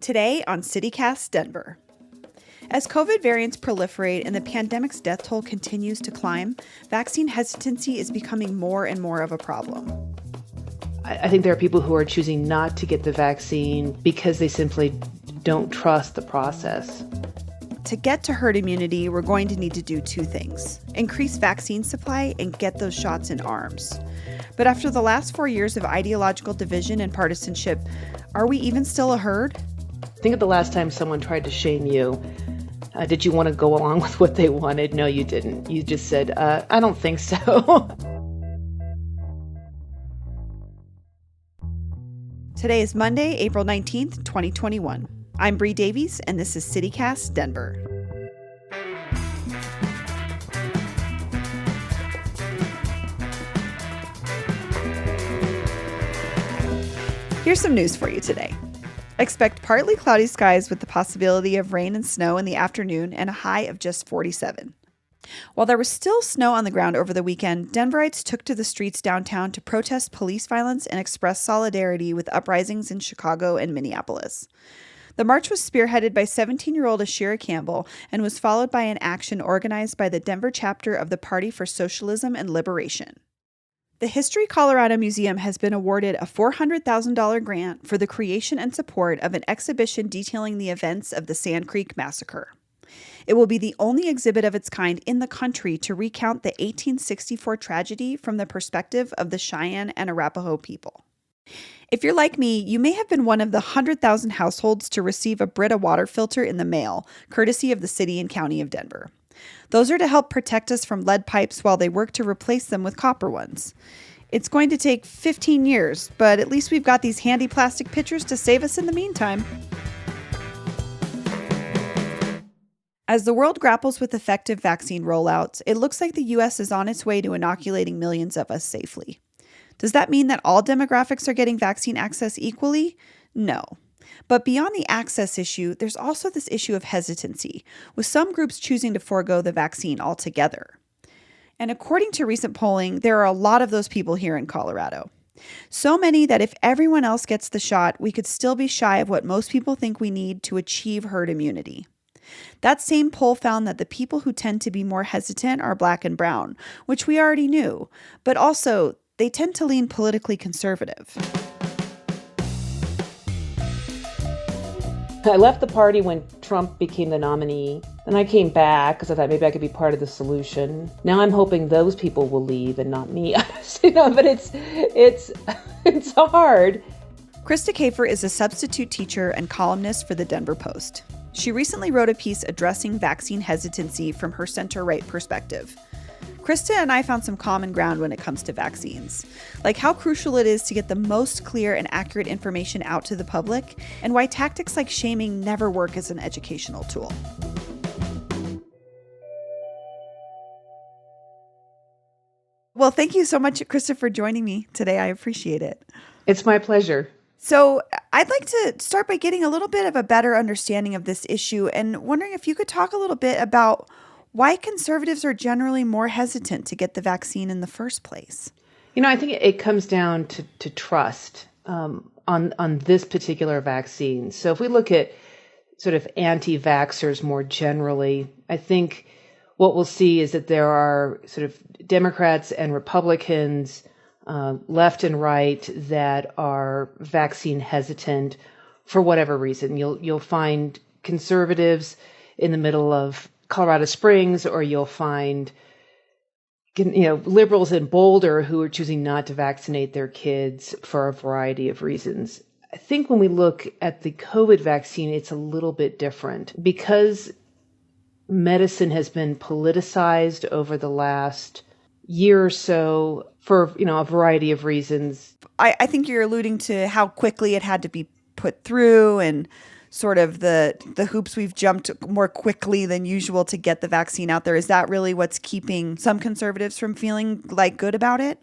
Today on CityCast Denver. As COVID variants proliferate and the pandemic's death toll continues to climb, vaccine hesitancy is becoming more and more of a problem. I think there are people who are choosing not to get the vaccine because they simply don't trust the process. To get to herd immunity, we're going to need to do two things: increase vaccine supply and get those shots in arms. But after the last 4 years of ideological division and partisanship, are we even still a herd? Think of the last time someone tried to shame you. Did you want to go along with what they wanted? No, you didn't. You just said, I don't think so. Today is Monday, April 19th, 2021. I'm Bree Davies, and this is CityCast Denver. Here's some news for you today. Expect partly cloudy skies with the possibility of rain and snow in the afternoon and a high of just 47. While there was still snow on the ground over the weekend, Denverites took to the streets downtown to protest police violence and express solidarity with uprisings in Chicago and Minneapolis. The march was spearheaded by 17-year-old Ashira Campbell and was followed by an action organized by the Denver chapter of the Party for Socialism and Liberation. The History Colorado Museum has been awarded a $400,000 grant for the creation and support of an exhibition detailing the events of the Sand Creek Massacre. It will be the only exhibit of its kind in the country to recount the 1864 tragedy from the perspective of the Cheyenne and Arapaho people. If you're like me, you may have been one of the 100,000 households to receive a Brita water filter in the mail, courtesy of the city and county of Denver. Those are to help protect us from lead pipes while they work to replace them with copper ones. It's going to take 15 years, but at least we've got these handy plastic pitchers to save us in the meantime. As the world grapples with effective vaccine rollouts, it looks like the U.S. is on its way to inoculating millions of us safely. Does that mean that all demographics are getting vaccine access equally? No. But beyond the access issue, there's also this issue of hesitancy, with some groups choosing to forego the vaccine altogether. And according to recent polling, there are a lot of those people here in Colorado. So many that if everyone else gets the shot, we could still be shy of what most people think we need to achieve herd immunity. That same poll found that the people who tend to be more hesitant are Black and brown, which we already knew, but also they tend to lean politically conservative. I left the party when Trump became the nominee. Then I came back because I thought maybe I could be part of the solution. Now I'm hoping those people will leave and not me. But it's hard. Krista Kafer is a substitute teacher and columnist for the Denver Post. She recently wrote a piece addressing vaccine hesitancy from her center-right perspective. Krista and I found some common ground when it comes to vaccines, like how crucial it is to get the most clear and accurate information out to the public, and why tactics like shaming never work as an educational tool. Well, thank you so much, Krista, for joining me today. I appreciate it. It's my pleasure. So I'd like to start by getting a little bit of a better understanding of this issue and wondering if you could talk a little bit about why conservatives are generally more hesitant to get the vaccine in the first place. I think it comes down to trust on this particular vaccine. So if we look at sort of anti-vaxxers more generally, I think what we'll see is that there are sort of Democrats and Republicans, left and right, that are vaccine hesitant for whatever reason. You'll find conservatives in the middle of Colorado Springs, or you'll find liberals in Boulder who are choosing not to vaccinate their kids for a variety of reasons. I think when we look at the COVID vaccine, it's a little bit different because medicine has been politicized over the last year or so for a variety of reasons. I think you're alluding to how quickly it had to be put through and sort of the hoops we've jumped more quickly than usual to get the vaccine out there. Is that really what's keeping some conservatives from feeling like good about it?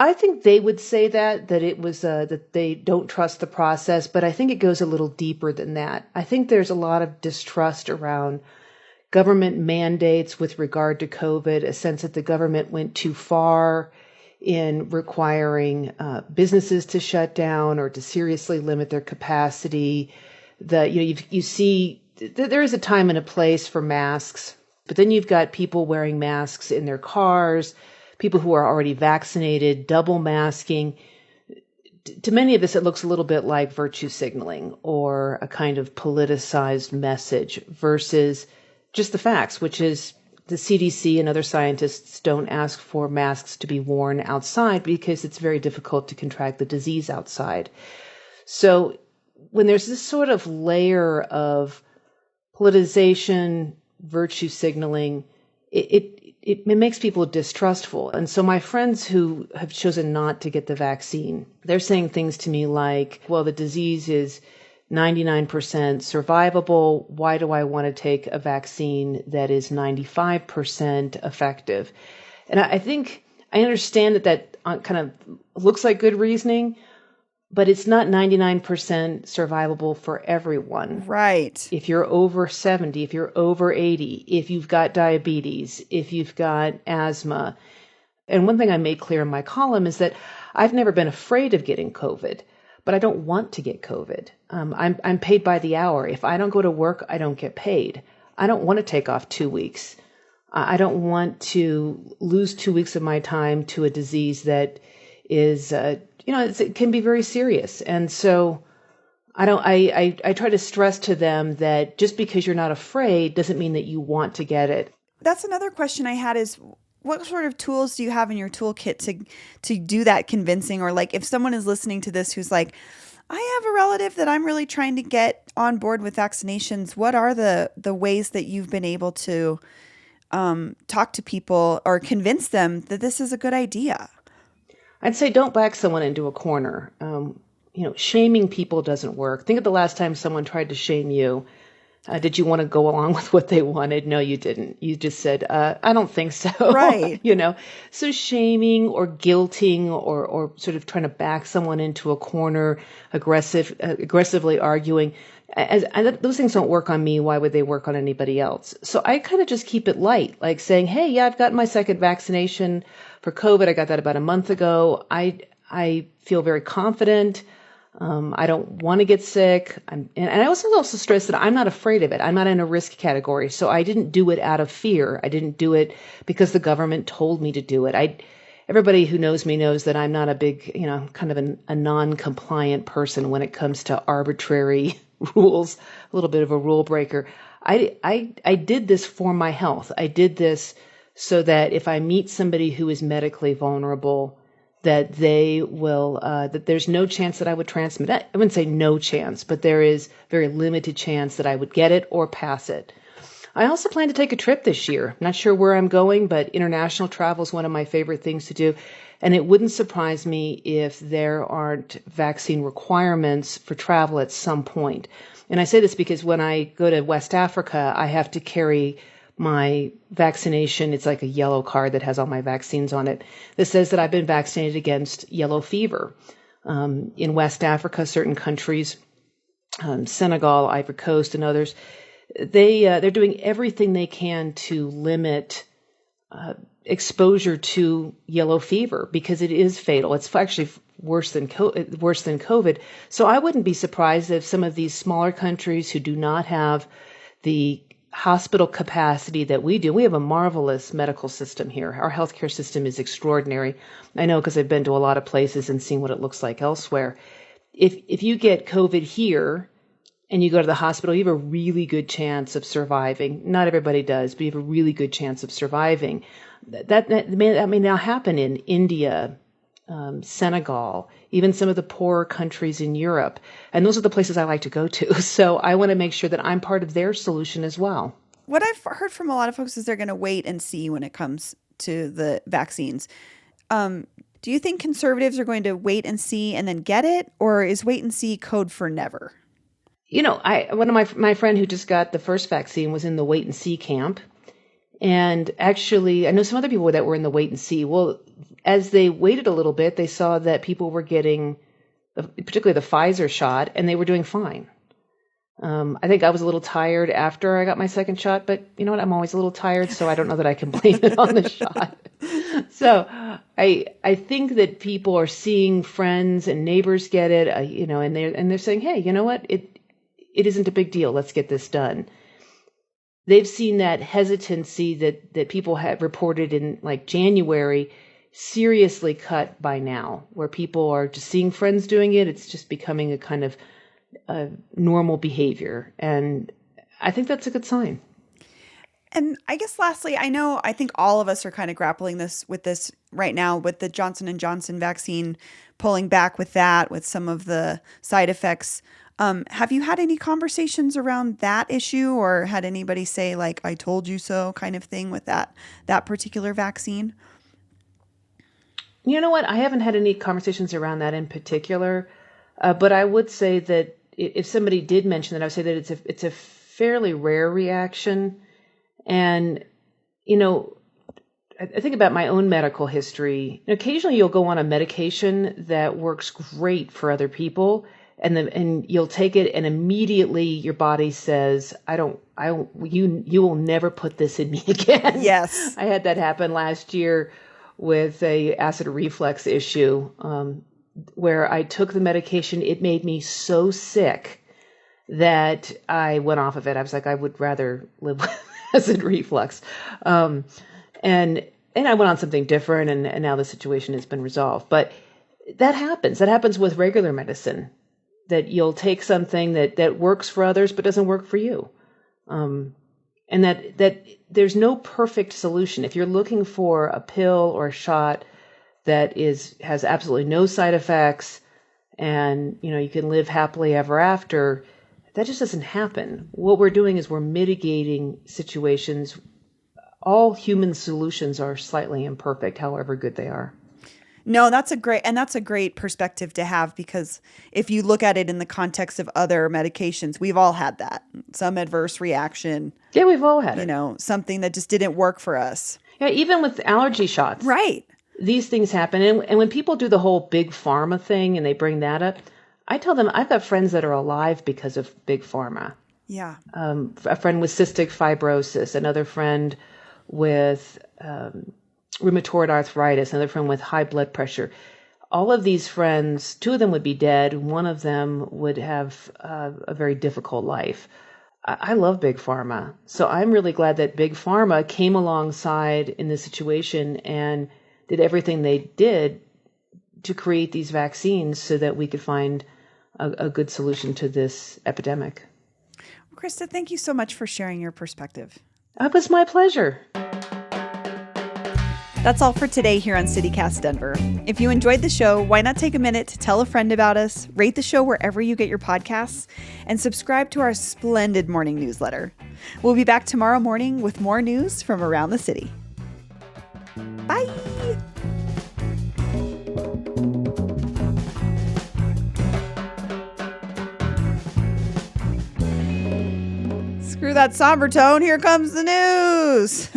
I think they would say that it was that they don't trust the process, but I think it goes a little deeper than that. I think there's a lot of distrust around government mandates with regard to COVID, a sense that the government went too far in requiring businesses to shut down or to seriously limit their capacity, You see there is a time and a place for masks, but then you've got people wearing masks in their cars, people who are already vaccinated, double masking. To many of us, it looks a little bit like virtue signaling or a kind of politicized message versus just the facts, which is the CDC and other scientists don't ask for masks to be worn outside because it's very difficult to contract the disease outside. So when there's this sort of layer of politicization, virtue signaling, it makes people distrustful. And so my friends who have chosen not to get the vaccine, they're saying things to me like, well, the disease is 99% survivable. Why do I want to take a vaccine that is 95% effective? And I think I understand that kind of looks like good reasoning, but it's not 99% survivable for everyone. Right. If you're over 70, if you're over 80, if you've got diabetes, if you've got asthma. And one thing I made clear in my column is that I've never been afraid of getting COVID, but I don't want to get COVID. I'm paid by the hour. If I don't go to work, I don't get paid. I don't want to take off 2 weeks. I don't want to lose 2 weeks of my time to a disease that is, it can be very serious. And so I try to stress to them that just because you're not afraid doesn't mean that you want to get it. That's another question I had is, what sort of tools do you have in your toolkit to do that convincing? Or like if someone is listening to this who's like, I have a relative that I'm really trying to get on board with vaccinations. What are the ways that you've been able to talk to people or convince them that this is a good idea? I'd say don't back someone into a corner. Shaming people doesn't work. Think of the last time someone tried to shame you. Did you want to go along with what they wanted? No, you didn't. You just said, I don't think so. Right. So shaming or guilting or sort of trying to back someone into a corner, aggressively arguing, those things don't work on me. Why would they work on anybody else? So I kind of just keep it light, like saying, hey, yeah, I've gotten my second vaccination for COVID. I got that about a month ago. I feel very confident. I don't want to get sick. And I also stress that I'm not afraid of it. I'm not in a risk category. So I didn't do it out of fear. I didn't do it because the government told me to do it. Everybody who knows me knows that I'm not a big, kind of a non-compliant person when it comes to arbitrary rules, a little bit of a rule breaker. I did this for my health. I did this so that if I meet somebody who is medically vulnerable, that they will, that there's no chance that I would transmit it. I wouldn't say no chance, but there is very limited chance that I would get it or pass it. I also plan to take a trip this year. Not sure where I'm going, but international travel is one of my favorite things to do. And it wouldn't surprise me if there aren't vaccine requirements for travel at some point. And I say this because when I go to West Africa, I have to carry my vaccination. It's like a yellow card that has all my vaccines on it. This says that I've been vaccinated against yellow fever. In West Africa, certain countries, Senegal, Ivory Coast, and others, they're doing everything they can to limit exposure to yellow fever because it is fatal. It's actually worse than COVID. So I wouldn't be surprised if some of these smaller countries who do not have the hospital capacity that we do. We have a marvelous medical system here. Our healthcare system is extraordinary. I know because I've been to a lot of places and seen what it looks like elsewhere. If you get COVID here and you go to the hospital, you have a really good chance of surviving. Not everybody does, but you have a really good chance of surviving. That may now happen in India, Senegal, even some of the poorer countries in Europe. And those are the places I like to go to. So I want to make sure that I'm part of their solution as well. What I've heard from a lot of folks is they're going to wait and see when it comes to the vaccines. Do you think conservatives are going to wait and see and then get it? Or is wait and see code for never? One of my friend who just got the first vaccine was in the wait and see camp. And actually, I know some other people that were in the wait and see. Well, as they waited a little bit, they saw that people were getting, particularly the Pfizer shot, and they were doing fine. I think I was a little tired after I got my second shot, but you know what? I'm always a little tired, so I don't know that I can blame it on the shot. So I think that people are seeing friends and neighbors get it, and they're saying, hey, you know what? it isn't a big deal. Let's get this done. They've seen that hesitancy that people have reported in like January seriously cut by now, where people are just seeing friends doing it. It's just becoming a kind of normal behavior. And I think that's a good sign. And I guess lastly, I think all of us are kind of grappling with this right now with the Johnson & Johnson vaccine, pulling back with that, with some of the side effects. Have you had any conversations around that issue, or had anybody say like, I told you so kind of thing with that particular vaccine? You know what? I haven't had any conversations around that in particular, but I would say that if somebody did mention that, I would say that it's a fairly rare reaction. And, I think about my own medical history. Occasionally you'll go on a medication that works great for other people, and you'll take it and immediately your body says, you will never put this in me again. Yes. I had that happen last year with a acid reflux issue, where I took the medication. It made me so sick that I went off of it. I was like, I would rather live with acid reflux. And I went on something different, and now the situation has been resolved. But that happens. That happens with regular medicine, that you'll take something that works for others but doesn't work for you. And that there's no perfect solution. If you're looking for a pill or a shot that has absolutely no side effects and, you can live happily ever after, that just doesn't happen. What we're doing is we're mitigating situations. All human solutions are slightly imperfect, however good they are. No, that's a great perspective to have, because if you look at it in the context of other medications, we've all had that. Some adverse reaction. Yeah, we've all had it. Something that just didn't work for us. Yeah, even with allergy shots. Right. These things happen. And when people do the whole big pharma thing and they bring that up, I tell them I've got friends that are alive because of big pharma. Yeah. A friend with cystic fibrosis, another friend with rheumatoid arthritis, another friend with high blood pressure. All of these friends, 2 of them would be dead. One of them would have a very difficult life. I love big pharma. So I'm really glad that big pharma came alongside in this situation and did everything they did to create these vaccines so that we could find a good solution to this epidemic. Well, Krista, thank you so much for sharing your perspective. It was my pleasure. That's all for today here on CityCast Denver. If you enjoyed the show, why not take a minute to tell a friend about us, rate the show wherever you get your podcasts, and subscribe to our splendid morning newsletter. We'll be back tomorrow morning with more news from around the city. Bye! Screw that somber tone. Here comes the news.